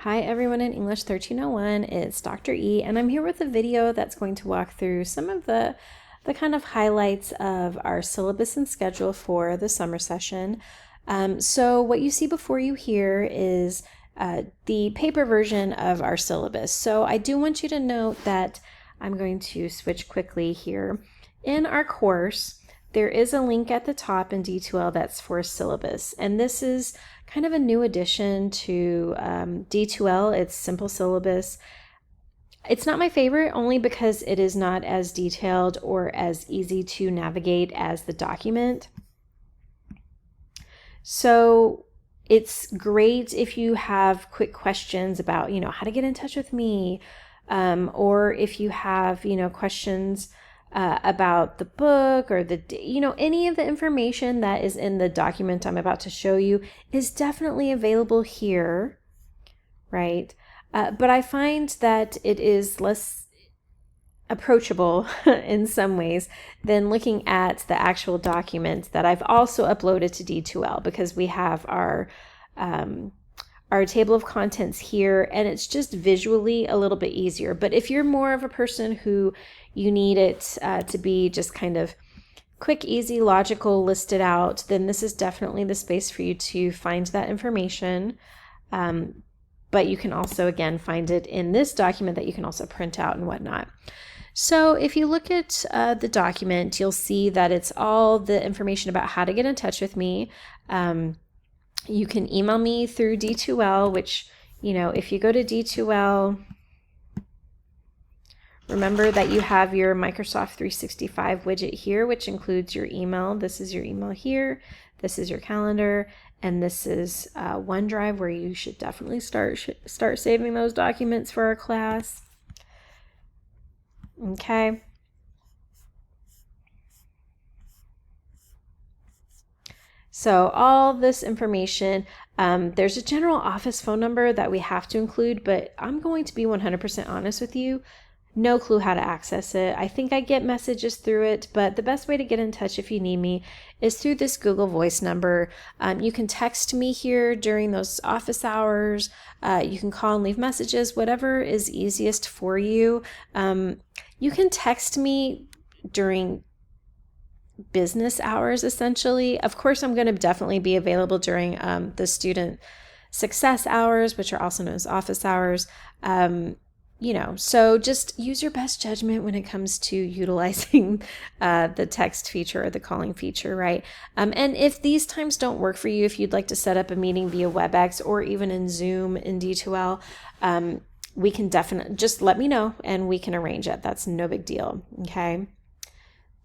Hi everyone in English 1301, it's Dr. E, and I'm here with a video that's going to walk through some of the kind of highlights of our syllabus and schedule for the summer session. So what you see before you here is the paper version of our syllabus. So I do want you to note that I'm going to switch quickly here. In our course, there is a link at the top in D2L that's for syllabus, and this is kind of a new addition to D2L. It's simple syllabus. It's not my favorite only because it is not as detailed or as easy to navigate as the document. So it's great if you have quick questions about, how to get in touch with me, or if you have, questions about the book or any of the information that is in the document I'm about to show you is definitely available here, right? But I find that it is less approachable in some ways than looking at the actual document that I've also uploaded to D2L, because we have our table of contents here, and it's just visually a little bit easier. But if you're more of a person who you need it to be just kind of quick, easy, logical, listed out, then this is definitely the space for you to find that information. But you can also, again, find it in this document that you can also print out and whatnot. So if you look at the document, you'll see that it's all the information about how to get in touch with me. You can email me through D2L, which, if you go to D2L, remember that you have your Microsoft 365 widget here, which includes your email. This is your email here. This is your calendar. And this is OneDrive, where you should definitely start saving those documents for our class. Okay. So all this information, there's a general office phone number that we have to include, but I'm going to be 100% honest with you. No clue how to access it. I think I get messages through it, but the best way to get in touch if you need me is through this Google Voice number. You can text me here during those office hours. You can call and leave messages, whatever is easiest for you. You can text me during business hours, essentially. Of course, I'm going to definitely be available during the student success hours, which are also known as office hours. So just use your best judgment when it comes to utilizing the text feature or the calling feature, right? And if these times don't work for you, if you'd like to set up a meeting via WebEx or even in Zoom in D2L, we can definitely just let me know and we can arrange it. That's no big deal, okay?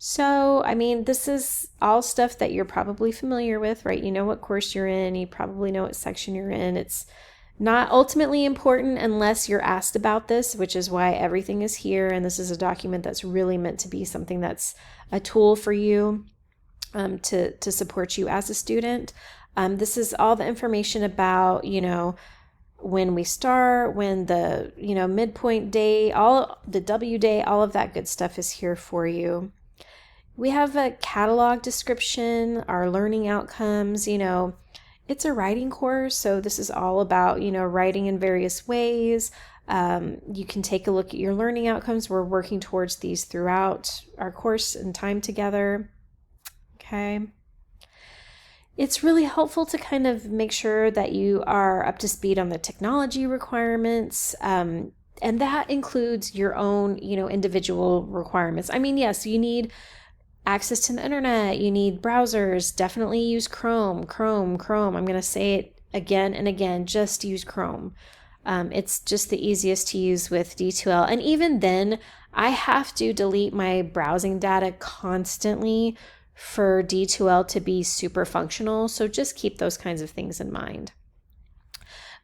So, this is all stuff that you're probably familiar with, right? You know what course you're in, you probably know what section you're in. It's not ultimately important unless you're asked about this, which is why everything is here. And this is a document that's really meant to be something that's a tool for you to support you as a student. This is all the information about, when we start, when the, midpoint day, all the W day, all of that good stuff is here for you. We have a catalog description, our learning outcomes, it's a writing course, so this is all about, writing in various ways. You can take a look at your learning outcomes. We're working towards these throughout our course and time together. Okay. It's really helpful to kind of make sure that you are up to speed on the technology requirements. And that includes your own, individual requirements. Yes, you need access to the internet, you need browsers, definitely use Chrome. I'm going to say it again and again, just use Chrome. It's just the easiest to use with D2L. And even then, I have to delete my browsing data constantly for D2L to be super functional. So just keep those kinds of things in mind.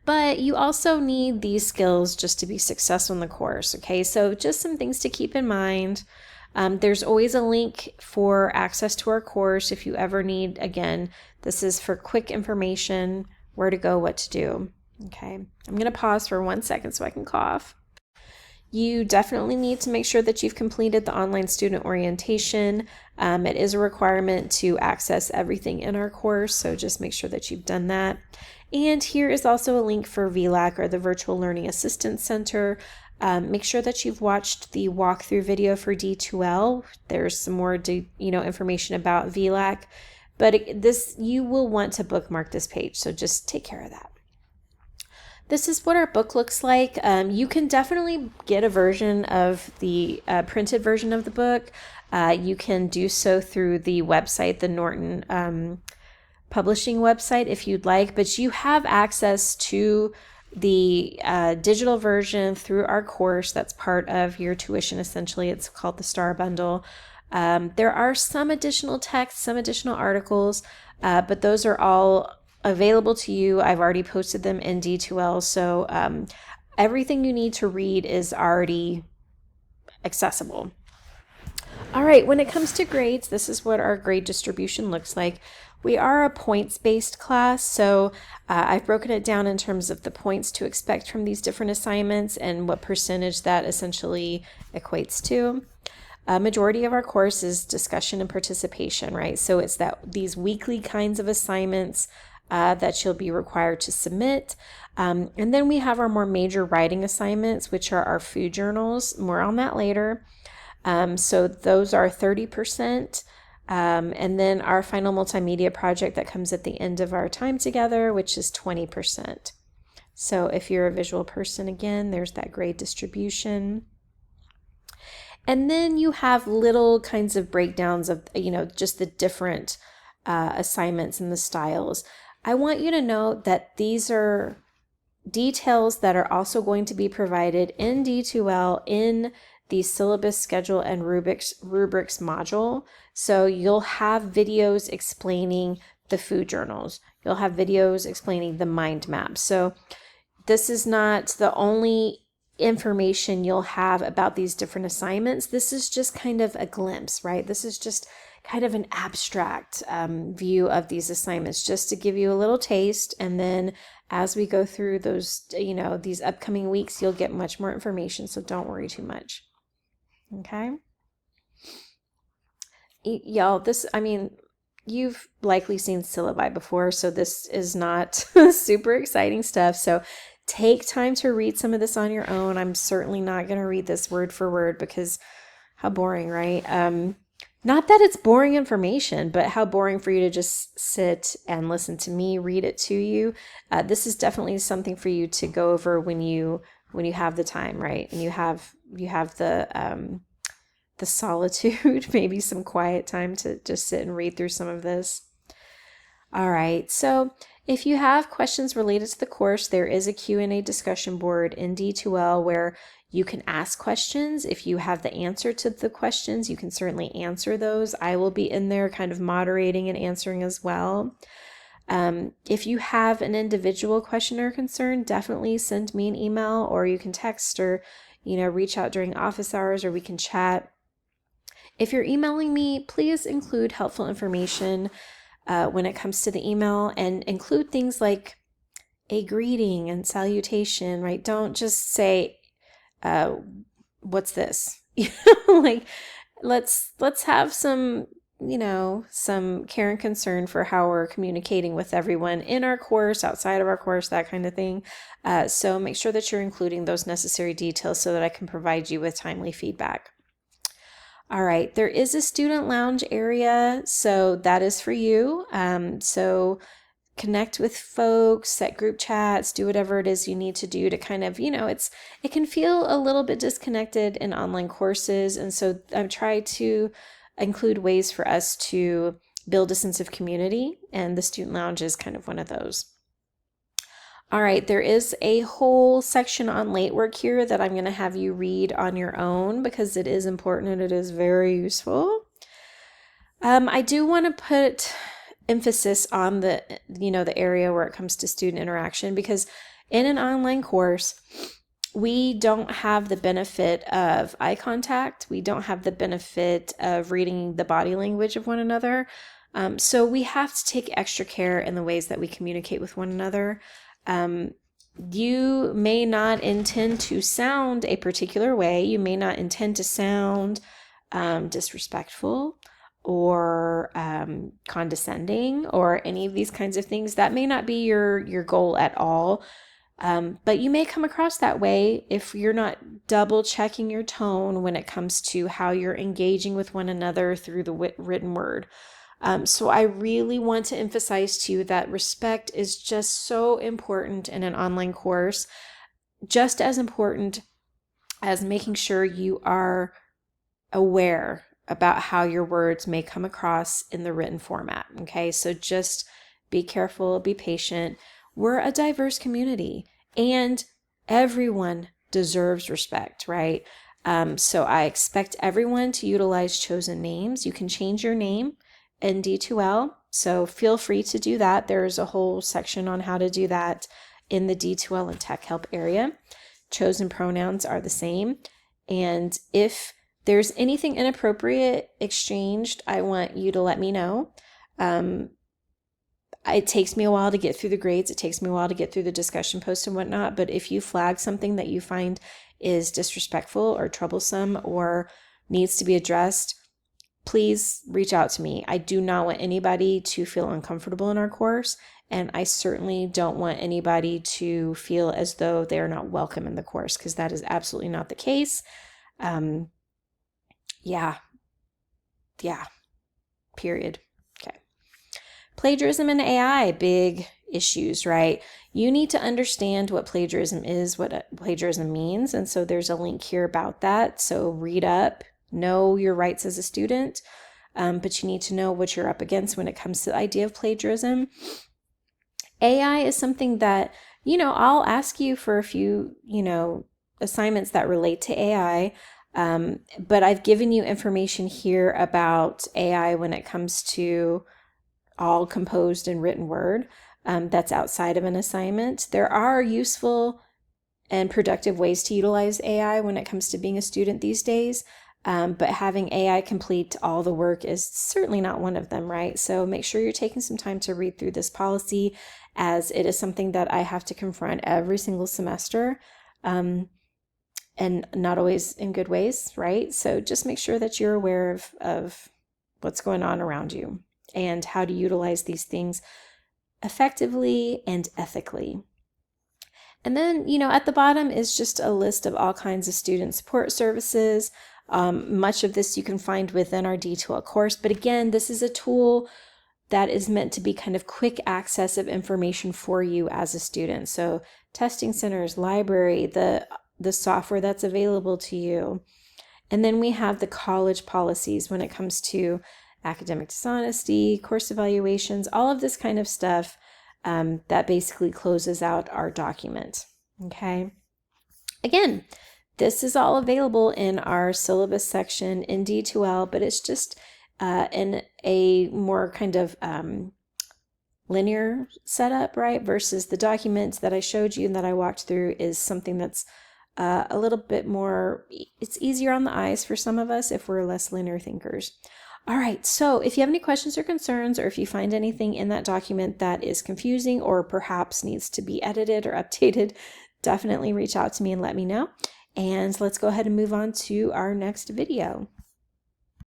But you also need these skills just to be successful in the course. Okay, so just some things to keep in mind. There's always a link for access to our course if you ever need. Again, this is for quick information, where to go, what to do. Okay, I'm going to pause for 1 second so I can cough. You definitely need to make sure that you've completed the online student orientation. It is a requirement to access everything in our course, so just make sure that you've done that. And here is also a link for VLAC, or the Virtual Learning Assistance Center. Make sure that you've watched the walkthrough video for D2L. There's some more information about VLAC, but you will want to bookmark this page, so just take care of that. This is what our book looks like. You can definitely get a version of the printed version of the book. You can do so through the website, the Norton publishing website, if you'd like, but you have access to the digital version through our course. That's part of your tuition, essentially. It's called the Star Bundle. There are some additional text, some additional articles, but those are all available to you. I've already posted them in D2L, so everything you need to read is already accessible. All right, when it comes to grades, this is what our grade distribution looks like. We are a points-based class, so I've broken it down in terms of the points to expect from these different assignments and what percentage that essentially equates to. A majority of our course is discussion and participation, right? So it's these weekly kinds of assignments that you'll be required to submit. And then we have our more major writing assignments, which are our food journals. More on that later. So those are 30%. And then our final multimedia project that comes at the end of our time together, which is 20%. So if you're a visual person, again, there's that grade distribution. And then you have little kinds of breakdowns of, just the different assignments and the styles. I want you to know that these are details that are also going to be provided in D2L in the syllabus, schedule, and rubrics module. So you'll have videos explaining the food journals. You'll have videos explaining the mind map. So this is not the only information you'll have about these different assignments. This is just kind of a glimpse, right? This is just kind of an abstract view of these assignments, just to give you a little taste. And then as we go through those, these upcoming weeks, you'll get much more information. So don't worry too much. Okay. Y'all, you've likely seen syllabi before, so this is not super exciting stuff. So take time to read some of this on your own. I'm certainly not going to read this word for word because how boring, right? Not that it's boring information, but how boring for you to just sit and listen to me read it to you. This is definitely something for you to go over when you have the time, right? And you have the solitude, maybe some quiet time to just sit and read through some of this. All right, so if you have questions related to the course, there is a Q&A discussion board in D2L where you can ask questions. If you have the answer to the questions, you can certainly answer those. I will be in there kind of moderating and answering as well. If you have an individual question or concern, definitely send me an email, or you can text, or reach out during office hours, or we can chat. If you're emailing me, please include helpful information when it comes to the email, and include things like a greeting and salutation, right? Don't just say, what's this? Like, let's have some, some care and concern for how we're communicating with everyone in our course, outside of our course, that kind of thing. So make sure that you're including those necessary details so that I can provide you with timely feedback. All right, there is a student lounge area, so that is for you. So connect with folks, set group chats, do whatever it is you need to do to kind of, it can feel a little bit disconnected in online courses. And so I've tried to include ways for us to build a sense of community, and the student lounge is kind of one of those. All right, there is a whole section on late work here that I'm going to have you read on your own because it is important and it is very useful. I do want to put emphasis on the area where it comes to student interaction, because in an online course, we don't have the benefit of eye contact. We don't have the benefit of reading the body language of one another. So we have to take extra care in the ways that we communicate with one another. You may not intend to sound a particular way. You may not intend to sound disrespectful, or condescending or any of these kinds of things. That may not be your goal at all. But you may come across that way if you're not double checking your tone when it comes to how you're engaging with one another through the written word. So I really want to emphasize to you that respect is just so important in an online course, just as important as making sure you are aware about how your words may come across in the written format. Okay, so just be careful, be patient. We're a diverse community and everyone deserves respect, right? So I expect everyone to utilize chosen names. You can change your name in D2L, so feel free to do that. There's a whole section on how to do that in the D2L and Tech Help area. Chosen pronouns are the same. And if there's anything inappropriate exchanged, I want you to let me know. It takes me a while to get through the grades. It takes me a while to get through the discussion posts and whatnot. But if you flag something that you find is disrespectful or troublesome or needs to be addressed, please reach out to me. I do not want anybody to feel uncomfortable in our course. And I certainly don't want anybody to feel as though they're not welcome in the course, because that is absolutely not the case. Yeah, period. Okay. Plagiarism and AI, big issues, right? You need to understand what plagiarism is, what plagiarism means. And so there's a link here about that. So read up, know your rights as a student, but you need to know what you're up against when it comes to the idea of plagiarism. AI is something that, I'll ask you for a few, assignments that relate to AI. But I've given you information here about AI when it comes to all composed and written word. That's outside of an assignment. There are useful and productive ways to utilize AI when it comes to being a student these days. But having AI complete all the work is certainly not one of them, right? So make sure you're taking some time to read through this policy, as it is something that I have to confront every single semester. And not always in good ways, right? So just make sure that you're aware of what's going on around you and how to utilize these things effectively and ethically. And then, at the bottom is just a list of all kinds of student support services. Much of this you can find within our D2L course. But again, this is a tool that is meant to be kind of quick access of information for you as a student. So testing centers, library, the software that's available to you. And then we have the college policies when it comes to academic dishonesty, course evaluations, all of this kind of stuff that basically closes out our document. Okay. Again, this is all available in our syllabus section in D2L, but it's just in a more kind of linear setup, right? Versus the documents that I showed you and that I walked through is something that's a little bit more, it's easier on the eyes for some of us if we're less linear thinkers. All right, so if you have any questions or concerns, or if you find anything in that document that is confusing or perhaps needs to be edited or updated, definitely reach out to me and let me know. And let's go ahead and move on to our next video.